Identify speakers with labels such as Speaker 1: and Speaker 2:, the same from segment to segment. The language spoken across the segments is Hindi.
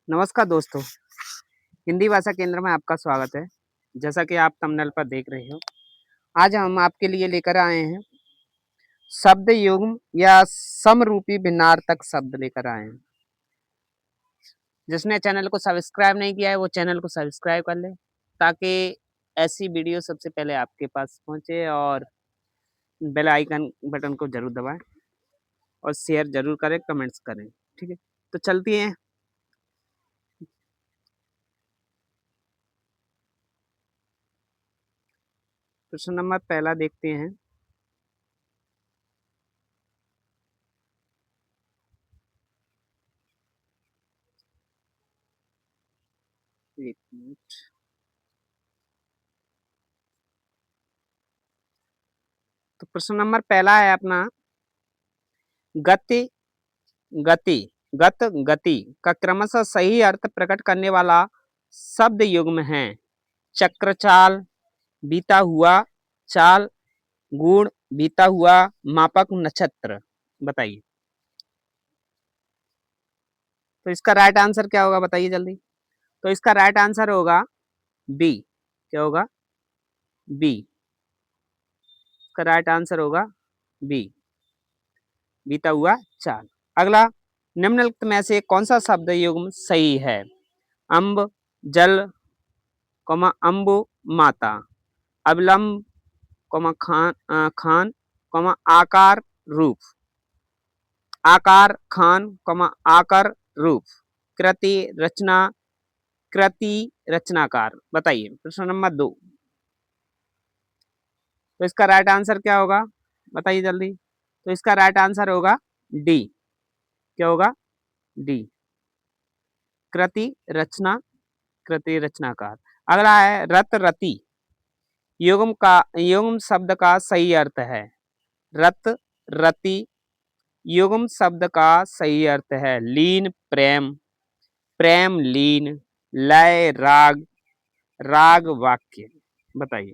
Speaker 1: नमस्कार दोस्तों, हिंदी भाषा केंद्र में आपका स्वागत है। जैसा कि आप थंबनेल पर देख रहे हो, आज हम आपके लिए लेकर आए हैं शब्द युग्म या समरूपी भिन्नार्थक शब्द लेकर आए हैं। जिसने चैनल को सब्सक्राइब नहीं किया है, वो चैनल को सब्सक्राइब कर ले ताकि ऐसी वीडियो सबसे पहले आपके पास पहुंचे और बेल आइकन बटन को जरूर दबाएं और शेयर जरूर करें, कमेंट्स करें। ठीक है, तो चलती हैं। प्रश्न नंबर पहला देखते हैं। एक मिनट। तो प्रश्न नंबर पहला है अपना गति गति गत गति का क्रमशः सही अर्थ प्रकट करने वाला शब्द युग्म है। चक्रचाल, बीता हुआ चाल, गुण, बीता हुआ, मापक, नक्षत्र। बताइए, तो इसका राइट आंसर क्या होगा? बताइए जल्दी। तो इसका राइट आंसर होगा बी। क्या होगा? बी। इसका राइट आंसर होगा बी, बीता हुआ चाल। अगला, निम्नलिखित में से कौन सा शब्द युग्म सही है? अम्ब, जल, अम्बु माता, अविलंब, खान, आकार, रूप। आकार, खान, आकर, रूप। कृति, रचना, कृति, रचनाकार। बताइए, प्रश्न नंबर 2। तो इसका राइट आंसर क्या होगा? बताइए जल्दी। तो इसका राइट आंसर होगा डी। क्या होगा? डी, कृति, रचना, कृति, रचनाकार। अगला है रत रति। युग्म शब्द का सही अर्थ है। रत रति युग्म शब्द का सही अर्थ है लीन प्रेम, प्रेम लीन, लय राग, राग वाक्य। बताइए,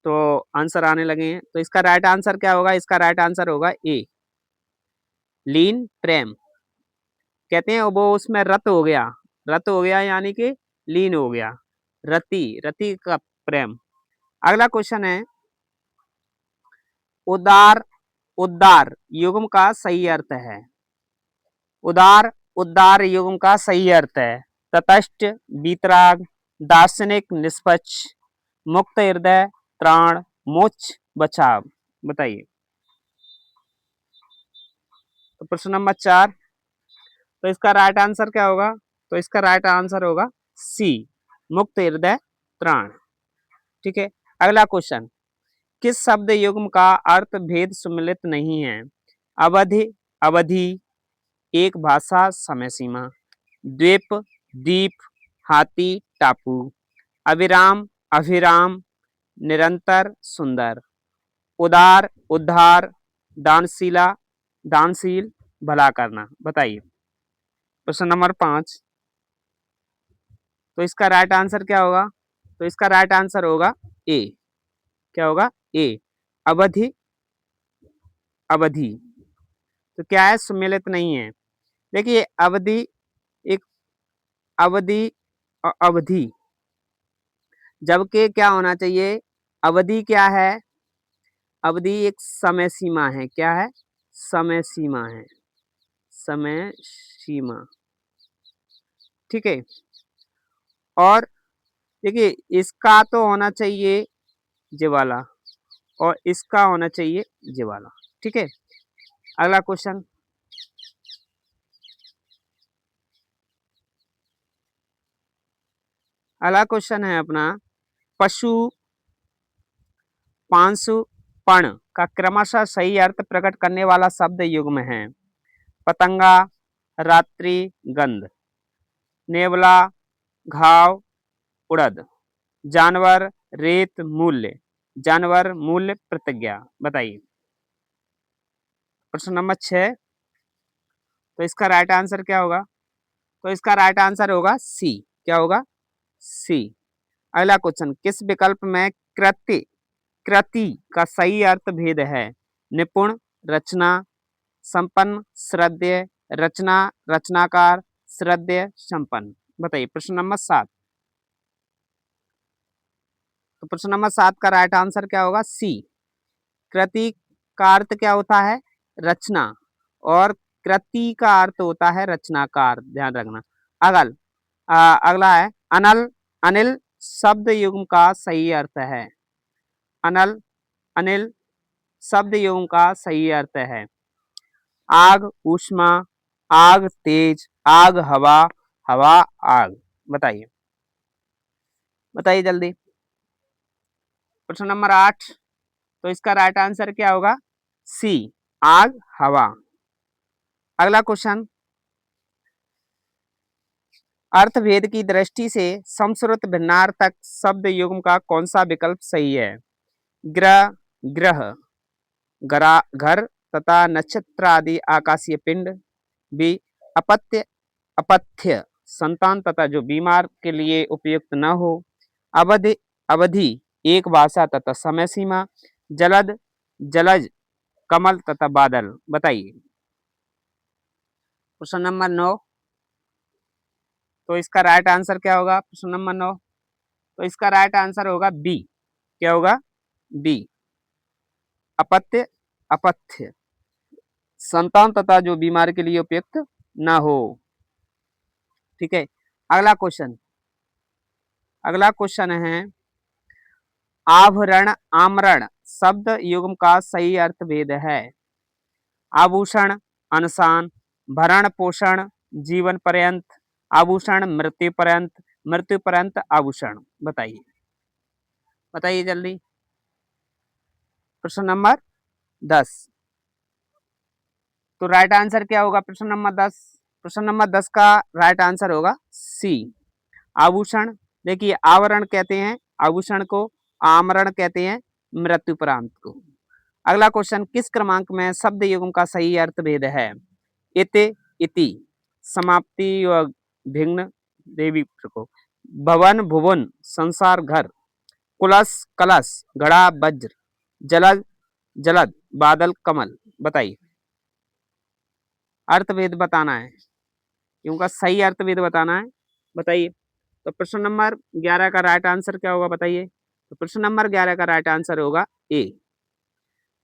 Speaker 1: तो आंसर आने लगे हैं। तो इसका राइट आंसर क्या होगा? इसका राइट आंसर होगा ए, लीन प्रेम। कहते हैं वो उसमें रत हो गया, रत हो गया यानी कि लीन हो गया। रति, रति का प्रेम। अगला क्वेश्चन है उदार उद्दार युग्म का सही अर्थ है। उदार उद्दार युग्म का सही अर्थ है तटस्थ, वीतराग, दार्शनिक, निष्पक्ष, मुक्त हृदय, त्राण, मोक्ष, बचाव। बताइए, तो प्रश्न नंबर 4। तो इसका राइट आंसर क्या होगा? तो इसका राइट आंसर होगा सी, मुक्त हृदय, त्राण। ठीक है, अगला क्वेश्चन, किस शब्द युग्म का अर्थ भेद सम्मिलित नहीं है? अवधि, अवधि, एक भाषा, समय सीमा, द्वीप, द्वीप, हाथी, टापू, अविराम, अभिराम, निरंतर, सुंदर, उदार, उद्धार, दानशीला, दानशील, भला करना। बताइए, प्रश्न नंबर 5। तो इसका राइट आंसर क्या होगा? तो इसका राइट आंसर होगा ए। क्या होगा? ए, अवधि, अवधि। तो क्या है? सम्मिलित नहीं है। देखिए, अवधि एक, अवधि और अवधि, जबकि क्या होना चाहिए? अवधि क्या है? अवधि एक समय सीमा है। क्या है? समय सीमा है, समय सीमा। ठीक है, और देखिए इसका तो होना चाहिए ये वाला और इसका होना चाहिए ये वाला। ठीक है, अगला क्वेश्चन, अगला क्वेश्चन है अपना पशु, पांशु, पण का क्रमशः सही अर्थ प्रकट करने वाला शब्द युग्म है। पतंगा, रात्रि, गंध, नेवला, घाव, उड़द, जानवर, रेत, मूल्य, जानवर, मूल्य, प्रतिज्ञा। बताइए, प्रश्न नंबर 6। तो इसका राइट आंसर क्या होगा? तो इसका राइट आंसर होगा सी। क्या होगा? सी। अगला क्वेश्चन, किस विकल्प में कृति कृति का सही अर्थ भेद है? निपुण, रचना, संपन्न, श्रद्धेय, रचना, रचनाकार, श्रद्धेय, संपन्न। बताइए प्रश्न नंबर 7। तो प्रश्न नंबर 7 का राइट आंसर क्या होगा? सी। कृति का अर्थ क्या होता है? रचना, और कृति का अर्थ होता है रचनाकार, ध्यान रखना। अगला है अनल। अनिल शब्द युग्म का सही अर्थ है। अनल, अनिल शब्द युग्म का सही अर्थ है। आग ऊष्मा, आग तेज, आग हवा, हवा आग। बताइए बताइए जल्दी। प्रश्न नंबर 8। तो इसका राइट आंसर क्या होगा? सी, आग हवा। अगला क्वेश्चन, अर्थभेद की दृष्टि से समश्रुत भिन्नार्थक शब्द युग्म का कौन सा विकल्प सही है? ग्रह, ग्रह, घर तथा नक्षत्र आदि आकाशीय पिंड। बी, अपत्य, अपथ्य, संतान तथा जो बीमार के लिए उपयुक्त न हो। अवधि, अवधि, एक भाषा तथा समय सीमा। जलद, जलज, कमल तथा बादल। बताइए प्रश्न नंबर 9। तो इसका राइट आंसर क्या होगा? प्रश्न नंबर 9। तो इसका राइट आंसर होगा बी। क्या होगा? बी, अपत्य, अपथ्य, संतान तथा जो बीमार के लिए उपयुक्त ना हो। ठीक है। अगला क्वेश्चन, अगला क्वेश्चन है आभरण, आमरण शब्द युग्म का सही अर्थ भेद है। आभूषण, अनसान, भरण पोषण, जीवन पर्यंत, आभूषण, मृत्यु पर्यंत, मृत्यु पर्यंत आभूषण। बताइए बताइए जल्दी। प्रश्न नंबर 10। तो राइट आंसर क्या होगा? प्रश्न नंबर 10। प्रश्न नंबर 10 का राइट आंसर होगा सी, आभूषण। देखिए आवरण कहते हैं आभूषण को, आमरण कहते हैं मृत्युपरांत को। अगला क्वेश्चन, किस क्रमांक में शब्द युग्म का सही अर्थ भेद है? इति, इति, समाप्ति व भिन्न, देवी को, भवन भुवन, संसार घर, कुलस कलश, घड़ा वज्र, जलद जलद, बादल कमल। बताइए अर्थभेद बताना है, इनका सही अर्थभेद बताना है। बताइए। तो प्रश्न नंबर 11 का राइट आंसर क्या होगा? बताइए। तो प्रश्न नंबर 11 का राइट आंसर होगा ए।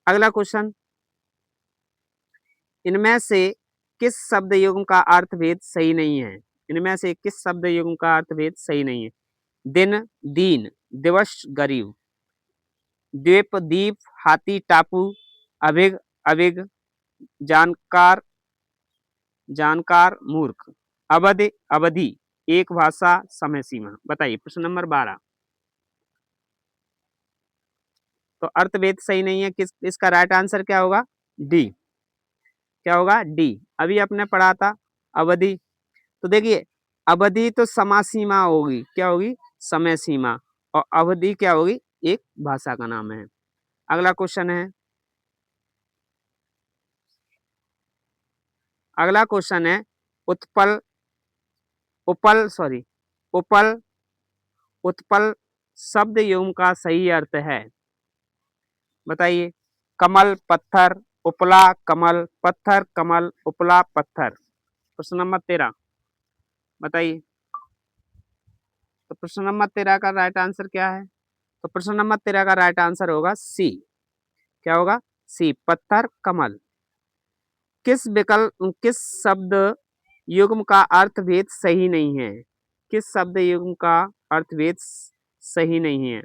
Speaker 1: अगला क्वेश्चन, इनमें से किस शब्द युग्म का अर्थभेद सही नहीं है? इनमें से किस शब्द युग्म का अर्थभेद सही नहीं है? दिन, दीन, दिवस, गरीब, द्वीप, दीप, हाथी, टापू, अभिग, अभिग, जानकार, जानकार, मूर्ख, अवधि, अवधि, एक भाषा, समय सीमा। बताइए प्रश्न नंबर 12। तो अर्थभेद सही नहीं है, किस, इसका राइट आंसर क्या होगा? डी। क्या होगा? डी। अभी आपने पढ़ा था अवधि। तो देखिए अवधि तो समय सीमा होगी, क्या होगी? समय सीमा। और अवधि क्या होगी? एक भाषा का नाम है। अगला क्वेश्चन है, अगला क्वेश्चन है उत्पल, उपल, सॉरी, उपल, उत्पल शब्द युग्म का सही अर्थ है। बताइए। कमल, पत्थर, उपला, कमल, पत्थर, कमल, उपला, पत्थर। प्रश्न नंबर 13। बताइए। तो प्रश्न नंबर 13 का राइट आंसर क्या है? तो प्रश्न नंबर 13 का राइट आंसर होगा सी। क्या होगा? सी, पत्थर, कमल। किस विकल्प, किस शब्द युग्म का अर्थभेद सही नहीं है? किस शब्द युग्म का अर्थभेद सही नहीं है?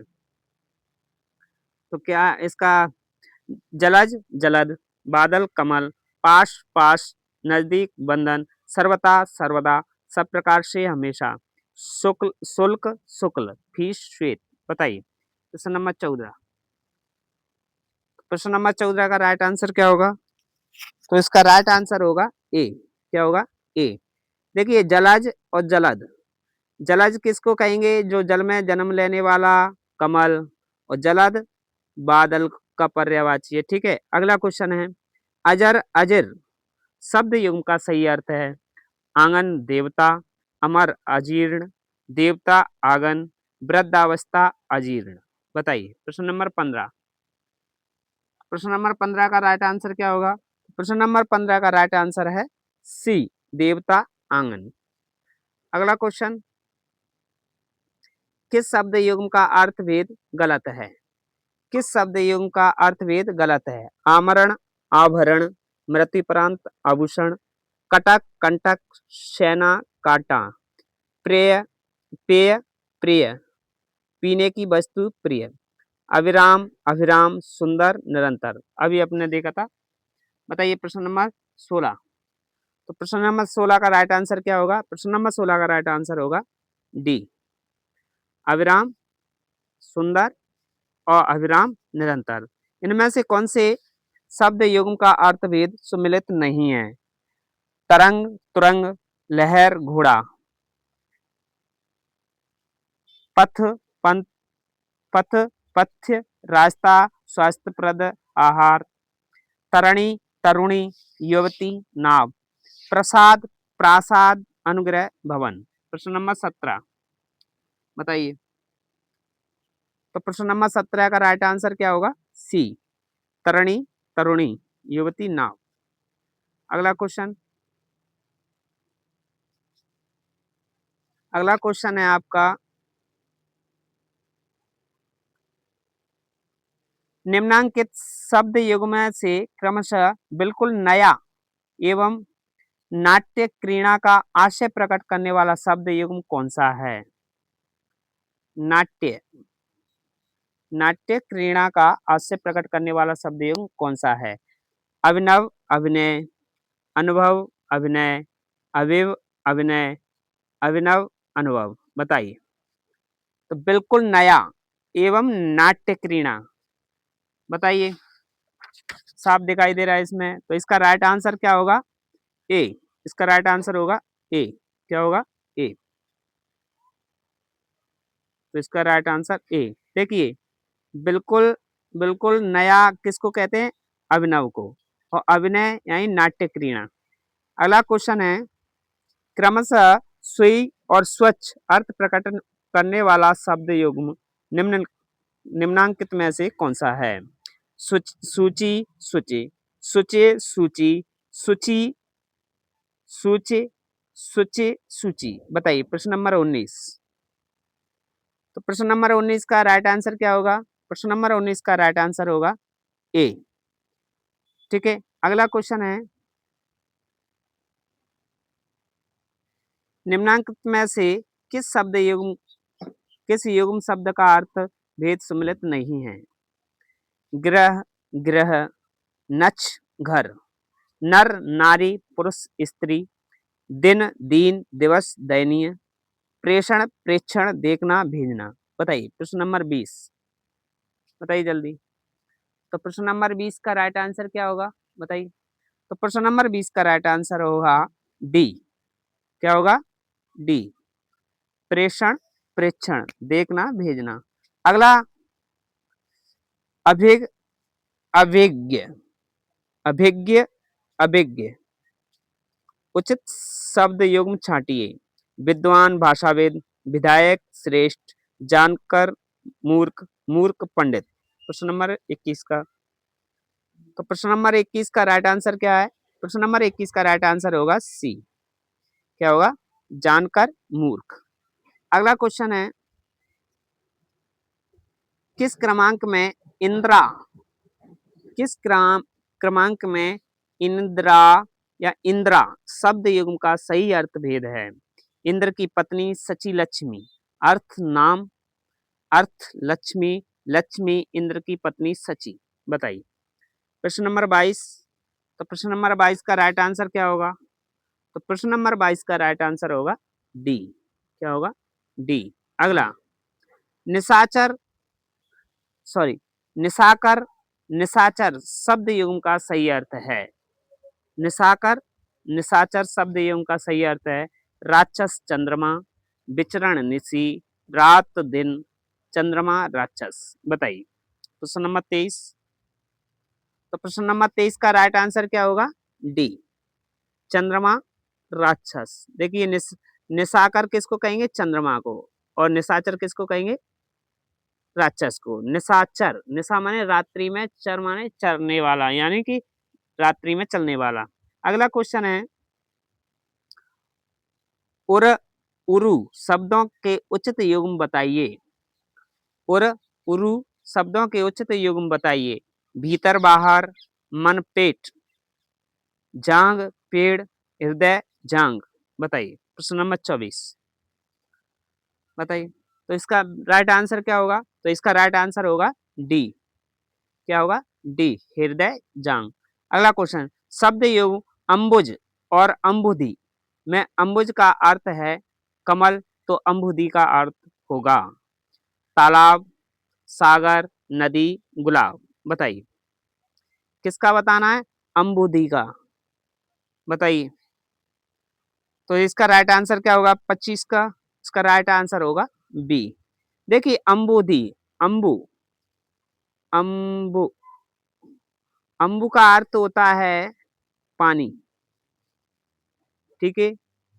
Speaker 1: तो क्या इसका? जलज, जलद, बादल, कमल, पाश, पाश, नजदीक, बंधन, सर्वथा, सर्वदा, सब प्रकार से, हमेशा, शुक्ल, शुल्क, शुक्ल, फीस, श्वेत। बताइए प्रश्न नंबर 14। प्रश्न नंबर 14 का राइट आंसर क्या होगा? तो इसका राइट आंसर होगा ए। क्या होगा? ए। देखिए जलज और जलद, जलज किसको कहेंगे? जो जल में जन्म लेने वाला, कमल, और जलद बादल का पर्यायवाची है। ठीक है। अगला क्वेश्चन है अजर, अजर शब्द युग्म का सही अर्थ है। आंगन, देवता, अमर, अजीर्ण, देवता, आंगन, वृद्धावस्था, अजीर्ण। बताइए प्रश्न नंबर 15। प्रश्न नंबर 15 का राइट आंसर क्या होगा? प्रश्न नंबर 15 का राइट आंसर है सी, देवता आंगन। अगला क्वेश्चन, किस शब्द युग्म का अर्थभेद गलत है? किस शब्द युग्म का अर्थभेद गलत है? आमरण, आभरण, मृत्युपरांत, आभूषण, कटक, कंटक, सेना, कांटा, प्रेय, पेय, प्रिय, पीने की वस्तु, प्रिय, अविराम, अभिराम, सुंदर, निरंतर। अभी अपने देखा था। बताइए प्रश्न नंबर 16। तो प्रश्न नंबर 16 का राइट आंसर क्या होगा? प्रश्न नंबर 16 का राइट आंसर होगा डी, अविराम, सुंदर और अविराम, निरंतर। इनमें से कौन से शब्द युग्म का अर्थभेद सुमिलित नहीं है? तरंग, तुरंग, लहर, घोड़ा, पथ, पंथ, पथ, पथ्य, रास्ता, स्वास्थ्यप्रद, आहार, तरणी, तरुणी, युवती, नाव, प्रसाद, प्रासाद, अनुग्रह, भवन। प्रश्न नंबर 17 बताइए। तो प्रश्न नंबर 17 का राइट आंसर क्या होगा? सी, तरणी, तरुणी, युवती, नाव। अगला क्वेश्चन, अगला क्वेश्चन है आपका, निम्नांकित शब्द युग्म से क्रमशः बिल्कुल नया एवं नाट्य क्रीड़ा का आशय प्रकट करने वाला शब्द युग्म कौन सा है? नाट्य, नाट्य क्रीड़ा का आशय प्रकट करने वाला शब्द युग्म कौन सा है? अभिनव, अभिनय, अनुभव, अभिनय, अविव, अभिनय, अभिनव, अनुभव। बताइए। तो बिल्कुल नया एवं नाट्य क्रीड़ा, बताइए। साफ दिखाई दे रहा है इसमें, तो इसका राइट आंसर क्या होगा? ए। इसका राइट आंसर होगा ए। क्या होगा? ए। तो इसका राइट आंसर ए। देखिए, बिल्कुल बिल्कुल नया किसको कहते हैं? अभिनव को। और अभिनय यानी नाट्य क्रीड़ा। अगला क्वेश्चन है, क्रमशः सुई और स्वच्छ अर्थ प्रकट करने वाला शब्द युग्म निम्नांकित में से कौन सा है? सूची, सूची, सूचे, सूची, सूची, सूचे, सूचे, सूची। बताइए प्रश्न नंबर 19। तो प्रश्न नंबर 19 का राइट आंसर क्या होगा? प्रश्न नंबर 19 का राइट आंसर होगा ए। ठीक है। अगला क्वेश्चन है, निम्नांकित में से किस शब्द युग्म, किस युग्म शब्द का अर्थ भेद सम्मिलित नहीं है? ग्रह, ग्रह, नक्ष, घर, नर, नारी, पुरुष, स्त्री, दिन, दीन, दिवस, दयनीय, प्रेषण, प्रेक्षण, देखना, भेजना। बताइए प्रश्न नंबर 20। बताइए जल्दी। तो प्रश्न नंबर 20 का राइट आंसर क्या होगा? बताइए। तो प्रश्न नंबर 20 का राइट आंसर होगा डी। क्या होगा? डी, प्रेषण, प्रेक्षण, देखना, भेजना। अगला, अभिग, अभिज्ञ, अभिज्ञ, अभिज्ञ। उचित शब्द युग्म छांटिए। विद्वान, भाषाविद, विधायक, श्रेष्ठ, जानकर, मूर्ख, मूर्ख, पंडित। प्रश्न नंबर 21 का, तो प्रश्न नंबर 21 का राइट आंसर क्या है? प्रश्न नंबर 21 का राइट आंसर होगा सी। क्या होगा? जानकर, मूर्ख। अगला क्वेश्चन है, किस क्रमांक में इंद्रा, किस क्रमांक में इंद्रा या इंद्रा शब्द युग्म का सही अर्थ भेद है? इंद्र की पत्नी, सची, लक्ष्मी। अर्थ नाम, अर्थ लक्ष्मी, लक्ष्मी इंद्र की पत्नी सची। बताइए प्रश्न नंबर 22। तो प्रश्न नंबर 22 का राइट आंसर क्या होगा? तो प्रश्न नंबर 22 का राइट आंसर होगा डी। क्या होगा? डी। अगला, निशाचर, सॉरी, निशाकर, निशाचर शब्द युग्म का सही अर्थ है? निशाकर, निशाचर शब्द युग्म का सही अर्थ है राक्षस, चंद्रमा, विचरण, निशी, रात, दिन, चंद्रमा, राक्षस। बताइए प्रश्न नंबर 23। तो प्रश्न नंबर 23 का राइट आंसर क्या होगा? डी, चंद्रमा, राक्षस। देखिए, निशाकर किसको कहेंगे? चंद्रमा को। और निशाचर किसको कहेंगे? राक्षस को। निशाचर, निशा माने रात्रि में, चर माने चरने वाला, यानी कि रात्रि में चलने वाला। अगला क्वेश्चन है उर उरु शब्दों के उचित युग्म बताइए। उर उरु शब्दों के उचित युग्म बताइए। भीतर बाहर, मन पेट, जांग पेड़, हृदय जांग। बताइए प्रश्न नंबर 24। बताइए तो इसका राइट आंसर क्या होगा? तो इसका राइट आंसर होगा डी। क्या होगा? डी, हृदय जांग। अगला क्वेश्चन, शब्द युग्म अंबुज और अंबुधि में अंबुज का अर्थ है कमल, तो अंबुधि का अर्थ होगा तालाब, सागर, नदी, गुलाब। बताइए किसका बताना है? अंबुधि का। बताइए तो इसका राइट आंसर क्या होगा 25 का? इसका राइट आंसर होगा बी। देखिए अंबुधि, अंबु, अंबु, अंबु का अर्थ होता है पानी, ठीक है,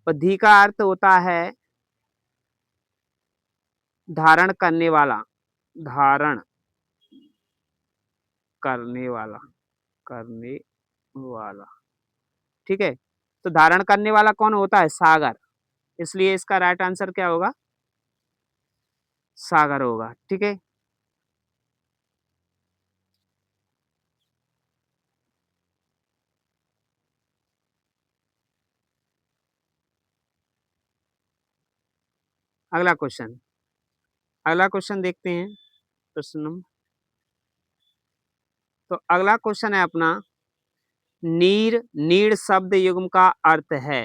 Speaker 1: और धी का अर्थ होता है धारण करने वाला, धारण करने वाला, करने वाला, ठीक है। तो धारण करने वाला कौन होता है? सागर। इसलिए इसका राइट आंसर क्या होगा? सागर होगा, ठीक है। अगला क्वेश्चन, अगला क्वेश्चन देखते हैं प्रश्न नंबर। तो अगला क्वेश्चन है अपना नीर, नीड़ शब्द युग्म का अर्थ है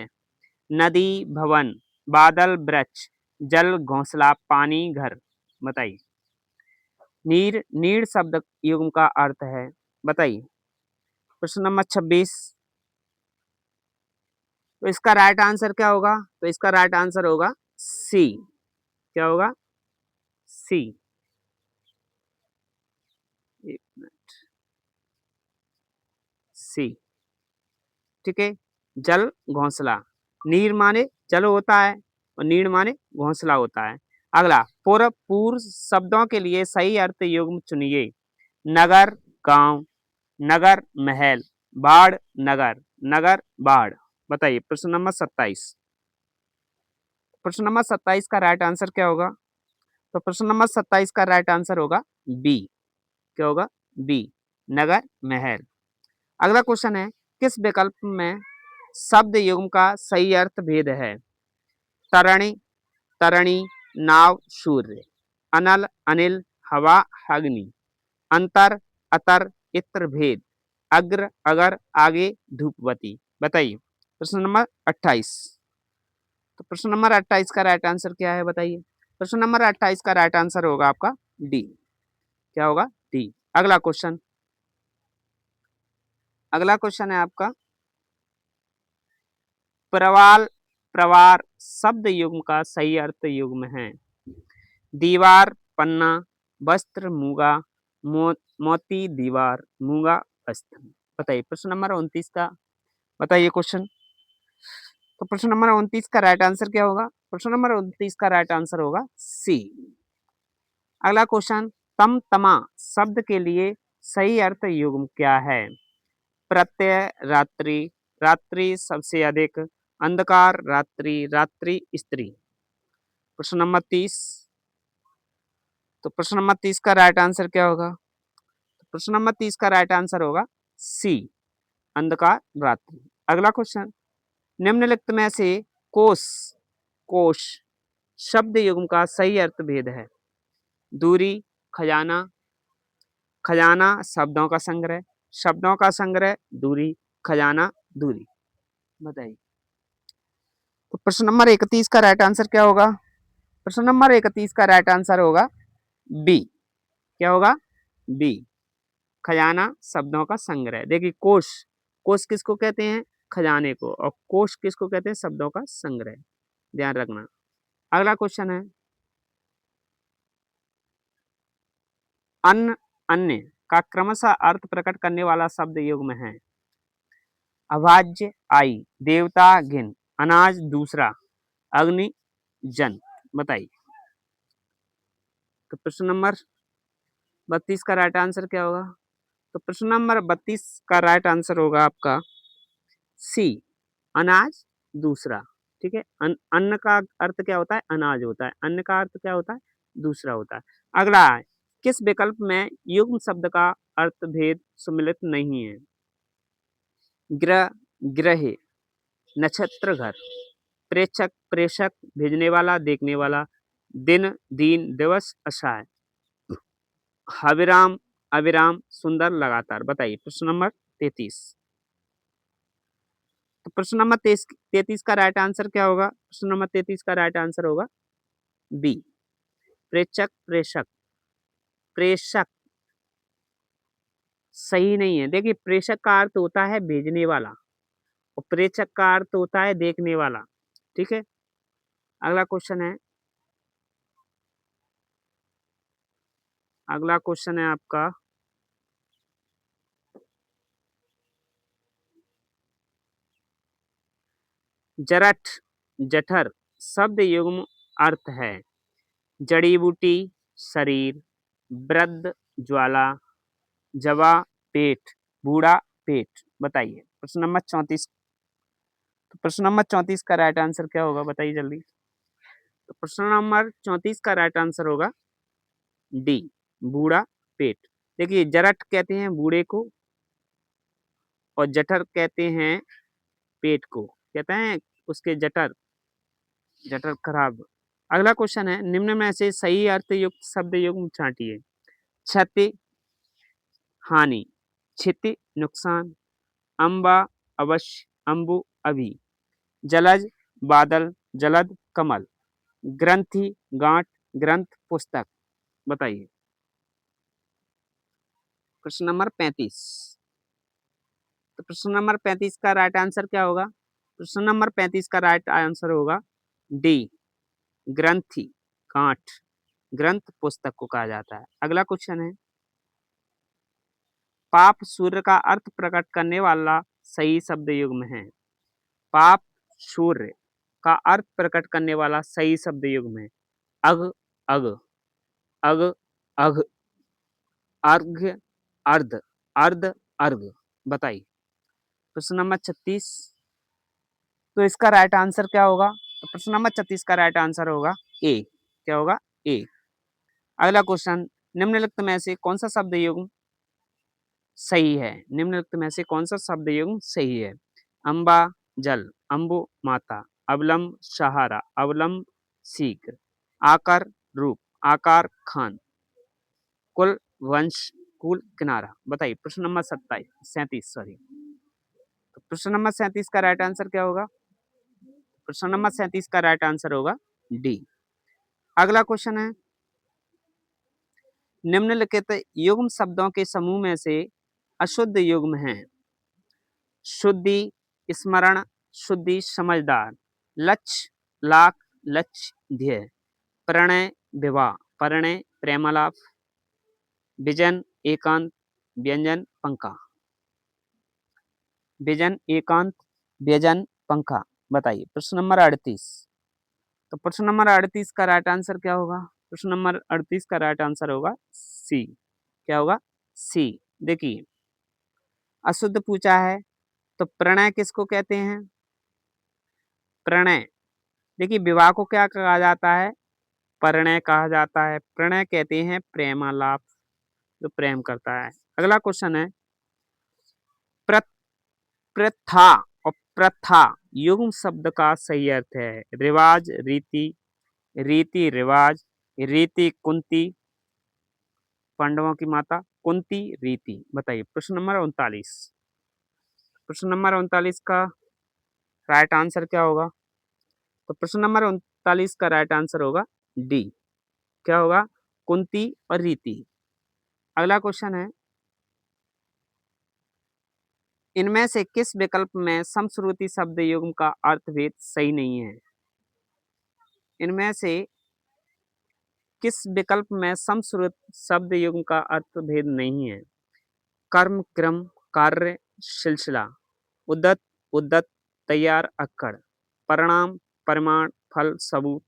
Speaker 1: नदी, भवन, बादल, वृक्ष, जल, घोंसला, पानी, घर। बताइए नीर, नीड़ शब्द युग्म का अर्थ है। बताइए प्रश्न नंबर 26। तो इसका राइट आंसर क्या होगा? तो इसका राइट आंसर होगा सी। क्या होगा? सी। एक मिनट, सी, ठीक है। जल, घोंसला, नीर माने जल होता है और नीड़ माने घोंसला होता है। अगला पूर्व पूर्व शब्दों के लिए सही अर्थ युग्म चुनिए। नगर, गांव, नगर, महल, बाढ़, नगर, नगर, बाढ़। बताइए प्रश्न नंबर 27। प्रश्न नंबर 27 का राइट आंसर क्या होगा? तो प्रश्न नंबर 27 का राइट आंसर होगा बी। क्या होगा? बी, नगर, महल। अगला क्वेश्चन है किस विकल्प में शब्द युग्म का सही अर्थ भेद है? तरणी, तरणी, नाव, सूर्य, अनल, अनिल, हवा, अग्नि, अंतर, अतर, इत्र, भेद, अग्र, अगर, आगे, धूपवती। बताइए प्रश्न नंबर 28। तो प्रश्न नंबर 28 का राइट आंसर क्या है? बताइए प्रश्न नंबर 28 का राइट आंसर होगा आपका डी। क्या होगा? डी। अगला क्वेश्चन, अगला क्वेश्चन है आपका प्रवाल, प्रवार शब्द युग्म का सही अर्थ युग्म है दीवार, पन्ना, वस्त्र, मूंगा, मोती, दीवार, मूंगा, वस्त्र। बताइए प्रश्न नंबर 29 का बताइए क्वेश्चन। तो प्रश्न नंबर 29 का राइट आंसर क्या होगा? प्रश्न नंबर 29 का राइट आंसर होगा सी। अगला क्वेश्चन, तम तमा शब्द के लिए सही अर्थ युग्म क्या है? प्रत्यय, रात्रि, रात्रि सबसे अधिक, अंधकार, रात्रि, रात्रि स्त्री। प्रश्न नंबर 30। तो प्रश्न नंबर 30 का राइट आंसर क्या होगा? तो प्रश्न नंबर 30 का राइट आंसर होगा सी, अंधकार, रात्रि। अगला क्वेश्चन, निम्नलिखित में से कोश, कोश शब्द युग्म का सही अर्थ भेद है? दूरी, खजाना, खजाना शब्दों का संग्रह, शब्दों का संग्रह, दूरी, खजाना, दूरी। बताइए तो प्रश्न नंबर 31 का राइट आंसर क्या होगा? प्रश्न नंबर 31 का राइट आंसर होगा बी। क्या होगा? बी, खजाना शब्दों का संग्रह। देखिए कोश, कोश किसको कहते हैं? खजाने को। और कोश किसको कहते हैं? शब्दों का संग्रह। ध्यान रखना। अगला क्वेश्चन है अन्न, अन्य का क्रमशः अर्थ प्रकट करने वाला शब्द युग्म है अभाज्य, आई, देवता, घिन, अनाज, दूसरा, अग्नि, जन। बताइए तो प्रश्न नंबर 32 का राइट आंसर क्या होगा? तो प्रश्न नंबर 32 का राइट आंसर होगा आपका सी, अनाज दूसरा। ठीक है, अन्न का अर्थ क्या होता है? अनाज होता है। अन्न का अर्थ क्या होता है? दूसरा होता है। अगला है, किस विकल्प में युग्म शब्द का अर्थ भेद सम्मिलित नहीं है? ग्रह, ग्रह, नक्षत्र घर, प्रेक्षक, प्रेषक, भेजने वाला, देखने वाला, दिन, दीन, दिवस, अषाढ़, अविराम, अविराम, सुंदर, लगातार। बताइए प्रश्न नंबर 33। तो प्रश्न नंबर 33 का राइट आंसर क्या होगा? प्रश्न नंबर 33 का राइट आंसर होगा बी, प्रेक्षक, प्रेषक। प्रेषक सही नहीं है। देखिए, प्रेषक का अर्थ होता है भेजने वाला और प्रेक्षक का अर्थ होता है देखने वाला। ठीक है, अगला क्वेश्चन है, अगला क्वेश्चन है आपका, जरठ, जठर शब्द युग्म अर्थ है जड़ी बूटी, शरीर, वृद्ध, ज्वाला, जवा, पेट, बूढ़ा, पेट। बताइए प्रश्न नंबर 34। तो प्रश्न नंबर 34 का राइट आंसर क्या होगा? बताइए जल्दी। तो प्रश्न नंबर 34 का राइट आंसर होगा डी, बूढ़ा, पेट। देखिए, जरठ कहते हैं बूढ़े को और जठर कहते हैं पेट को। कहते हैं उसके जठर, जठर खराब। अगला क्वेश्चन है, निम्न में से सही अर्थ युक्त शब्द युग्म छांटिए। क्षति, हानि, क्षति, नुकसान, अम्बा, अवश्य, अम्बु, अभी, जलज, बादल, जलद, कमल, ग्रंथि, गांठ, ग्रंथ, पुस्तक। बताइए प्रश्न नंबर 35। तो प्रश्न नंबर 35 का राइट आंसर क्या होगा? प्रश्न नंबर 35 का राइट आंसर होगा डी, ग्रंथि, गांठ, ग्रंथ, पुस्तक को कहा जाता है। अगला क्वेश्चन है, पाप सूर्य का अर्थ प्रकट करने वाला सही शब्द युग्म है। पाप सूर्य का अर्थ प्रकट करने वाला सही शब्द युग्म है अग, अग, अग, अघ, अर्घ्य, अर्ध, अर्ध, अर्घ। बताइए प्रश्न नंबर 36। तो इसका राइट आंसर क्या होगा? तो प्रश्न नंबर 36 का राइट आंसर होगा ए। क्या होगा? ए। अगला क्वेश्चन, निम्नलिखित में से कौन सा शब्द युग्म सही है? निम्नलिखित में से कौन सा शब्द युग्म सही है? अंबा, जल, अंबु, माता, अवलंब, सहारा, अवलंब, शीघ्र, आकर, रूप, आकार, खान, कुल, वंश, कुल, किनारा। बताइए प्रश्न नंबर 37 सॉरी। तो प्रश्न नंबर 37 का राइट आंसर क्या होगा? प्रश्न नंबर 37 का राइट आंसर होगा डी। अगला क्वेश्चन है, निम्नलिखित युग्म शब्दों के समूह में से अशुद्ध युग्म हैं। शुद्धि, स्मरण, शुद्धि, समझदार, लक्ष्य, लाख, लक्ष्य, ध्येय, प्रणय, विवाह, परिणय, प्रेमालाप, विजन, एकांत, व्यंजन, पंखा। विजन, एकांत, व्यंजन, पंखा। बताइए प्रश्न नंबर 38। तो प्रश्न नंबर 38 का राइट आंसर क्या होगा? प्रश्न नंबर 38 का राइट आंसर होगा सी। क्या होगा? सी। देखिए, अशुद्ध पूछा है तो प्रणय किसको कहते हैं? प्रणय, देखिए विवाह को क्या कहा जाता है? परिणय कहा जाता है। प्रणय कहते हैं प्रेमालाप, जो प्रेम करता है। अगला क्वेश्चन है, प्रथा और प्रथा युग्म शब्द का सही अर्थ है रिवाज, रीति, रीति, रिवाज, रीति, कुंती, पांडवों की माता, कुंती, रीति। बताइए प्रश्न नंबर 39। प्रश्न नंबर 39 का राइट आंसर क्या होगा? तो प्रश्न नंबर 39 का राइट आंसर होगा डी। क्या होगा? कुंती और रीति। अगला क्वेश्चन है, इनमें से किस विकल्प में समश्रुति शब्द युग्म का अर्थभेद सही नहीं है? इनमें से किस विकल्प में समश्रुत शब्द युग्म का अर्थभेद नहीं है? कर्म, क्रम, कार्य, सिलसिला, उद्दत, उद्दत, तैयार, अक्कड़, परिणाम, परिमाण, फल, सबूत,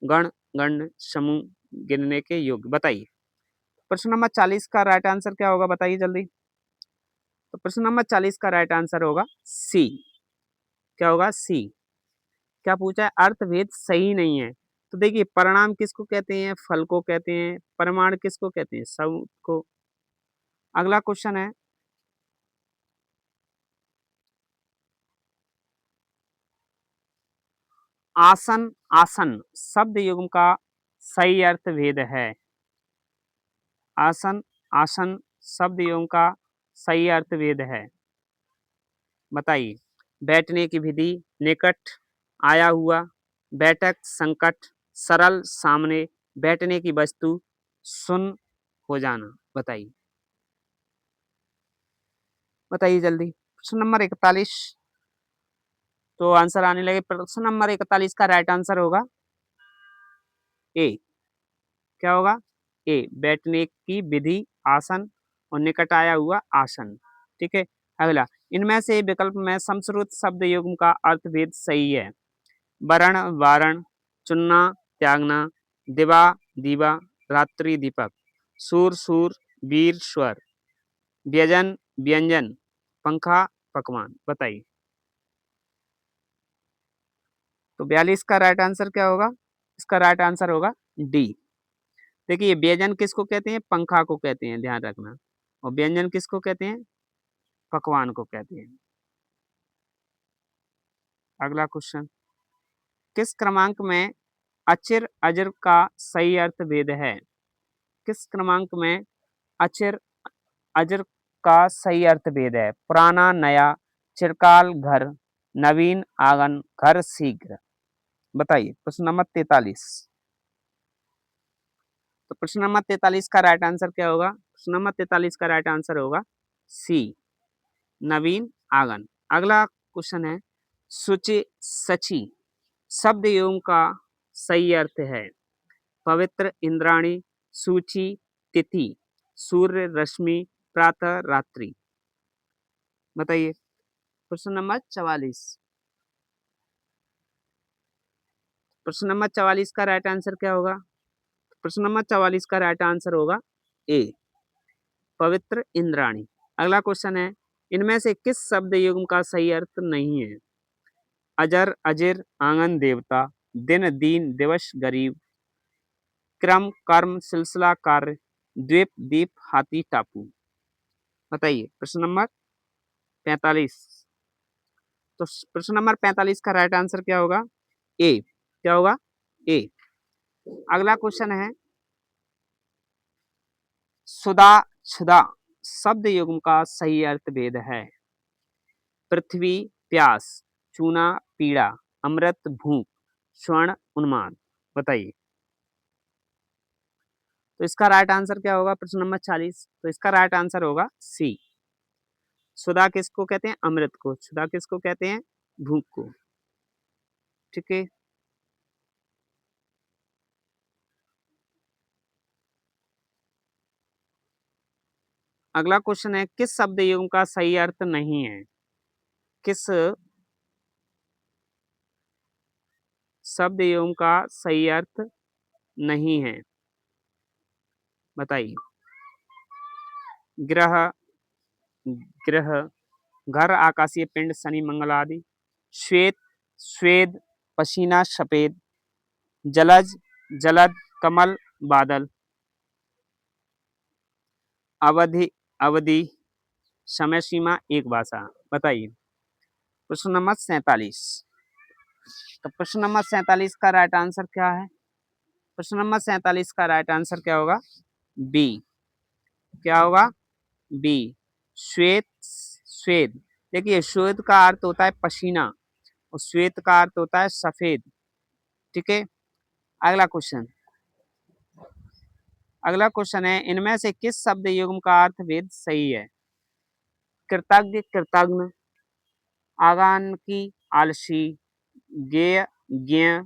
Speaker 1: गण, गण्य, समूह, गिनने के योग्य। बताइए प्रश्न नंबर 40 का राइट आंसर क्या होगा? बताइए जल्दी। तो प्रश्न नंबर 40 का राइट आंसर होगा सी। क्या होगा? सी। क्या पूछा है? अर्थभेद सही नहीं है। तो देखिए, परिणाम किसको कहते हैं? फल को कहते हैं। परिमाण किसको कहते हैं? सब को। अगला क्वेश्चन है, आसन आसन शब्द युग्म का सही अर्थ भेद है। आसन आसन शब्द युग्म का सही अर्थ भेद है, बताइए। बैठने की विधि, निकट, आया हुआ, बैठक, संकट, सरल, सामने, बैठने की वस्तु, सुन, हो जाना। बताइए, बताइए जल्दी। प्रश्न नंबर 41। तो आंसर आने लगे। प्रश्न नंबर 41 का राइट आंसर होगा ए। क्या होगा? ए। बैठने की विधि, आसन, और निकट आया हुआ, आसन। ठीक है। अगला, इनमें से विकल्प में समश्रुत शब्द युग्म का अर्थभेद सही है। वरण, वारण, चुनना, त्यागना, दिवा, दीवा, रात्रि, दीपक, सूर, सूर, वीर, स्वर, व्यजन, व्यंजन, पंखा, पकवान। बताइए। तो 42 का राइट आंसर क्या होगा? इसका राइट आंसर होगा डी। देखिए, व्यंजन किसको कहते हैं? पंखा को कहते हैं, ध्यान रखना। और व्यंजन किसको कहते हैं? पकवान को कहते हैं। अगला क्वेश्चन, किस क्रमांक में अचिर अजर का सही अर्थ भेद है? किस क्रमांक में अचिर अजर का सही अर्थ भेद है? पुराना, नया, चिरकाल, घर, नवीन, आंगन, घर, शीघ्र। बताइए। प्रश्न नंबर 43। तो प्रश्न नंबर 43 का राइट आंसर क्या होगा? प्रश्न नंबर 43 का राइट आंसर होगा सी, नवीन, आंगन। अगला क्वेश्चन है, शुचि, सची शब्द यों का सही अर्थ है। पवित्र, इंद्राणी, सूची, तिथि, सूर्य, रश्मि, प्रातः, रात्रि। बताइए। प्रश्न नंबर 44। प्रश्न नंबर 44 का राइट आंसर क्या होगा? प्रश्न नंबर 44 का राइट आंसर होगा ए, पवित्र, इंद्राणी। अगला क्वेश्चन है, इनमें से किस शब्द युग्म का सही अर्थ नहीं है? अजर, अजिर, आंगन, देवता, दिन, दीन, दिवस, गरीब, क्रम, कर्म, सिलसिला, कार्य, द्वीप, दीप, हाथी, टापू। बताइए। प्रश्न नंबर 45। तो प्रश्न नंबर 45 का राइट आंसर क्या होगा? ए। क्या होगा? ए। अगला क्वेश्चन है, सुधा, क्षुधा शब्द युग्म का सही अर्थ भेद है। पृथ्वी, प्यास, चूना, पीड़ा, अमृत, भूख, स्वर्ण, उन्माद। बताइए। तो इसका राइट आंसर क्या होगा? प्रश्न नंबर 40। तो इसका राइट आंसर होगा सी। सुधा किसको कहते हैं? अमृत को। सुधा किसको कहते हैं? भूख को। ठीक है। अगला क्वेश्चन है, किस शब्द युग्म का सही अर्थ नहीं है? किस शब्द युग्म का सही अर्थ नहीं है? बताइए। ग्रह, ग्रह, घर, आकाशीय पिंड, शनि, मंगल आदि, श्वेत, स्वेद, पसीना, सफेद, जलज, जलद, कमल, बादल, अवधि, अवधि, समय सीमा, एक भाषा। बताइए। प्रश्न नंबर 47। तो प्रश्न नंबर 47 का राइट आंसर क्या है? प्रश्न नंबर 47 का राइट आंसर क्या होगा? बी। क्या होगा? बी, श्वेत, श्वेत। देखिए, श्वेत का अर्थ होता है पसीना, और श्वेत का अर्थ होता है सफेद। ठीक है। अगला क्वेश्चन, अगला क्वेश्चन है, इनमें से किस शब्द युग्म का अर्थ भेद सही है? कृतज्ञ, कृतज्ञ, आगान की, आलसी, ज्ञेय, ज्ञेय,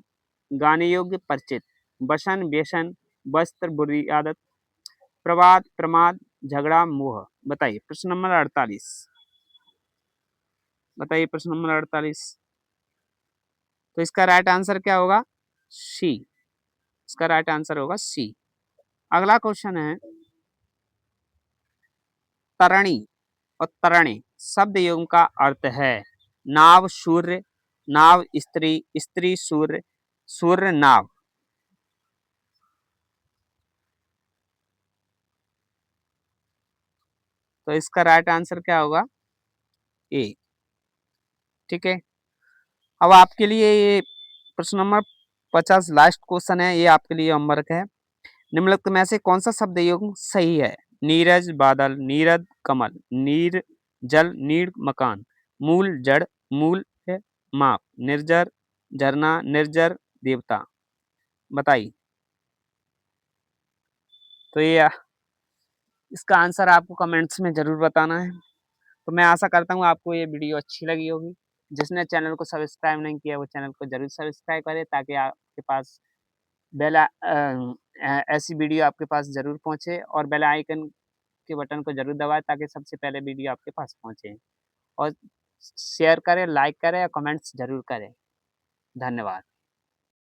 Speaker 1: गाने योग्य, परिचित, वसन, व्यसन, वस्त्र, बुरी आदत, प्रवाद, प्रमाद, झगड़ा, मोह। बताइए। प्रश्न नंबर 48। बताइए। प्रश्न नंबर 48। तो इसका राइट आंसर क्या होगा? सी। इसका राइट आंसर होगा सी। अगला क्वेश्चन है, तरणी उत्तरणी शब्द युग्म का अर्थ है नाव सूर्य, नाव स्त्री, स्त्री सूर्य, सूर्य नाव। तो इसका राइट आंसर क्या होगा? ए। ठीक है, अब आपके लिए ये प्रश्न नंबर 50 लास्ट क्वेश्चन है, ये आपके लिए होमवर्क है। निम्नलिखित में से कौन सा शब्द युग्म सही है? नीरज बादल, नीरद कमल, नीर जल, नीर मकान, मूल जड़, मूल है माप, निर्जर झरना, निर्जर देवता। बताइए। तो ये इसका आंसर आपको कमेंट्स में जरूर बताना है। तो मैं आशा करता हूँ आपको ये वीडियो अच्छी लगी होगी। जिसने चैनल को सब्सक्राइब नहीं किया वो चैनल को जरूर सब्सक्राइब करें ताकि आपके पास ऐसी वीडियो आपके पास जरूर पहुंचे, और बेल आइकन के बटन को जरूर दबाएं ताकि सबसे पहले वीडियो आपके पास पहुंचे। और शेयर करें, लाइक करें और कमेंट्स जरूर करें। धन्यवाद।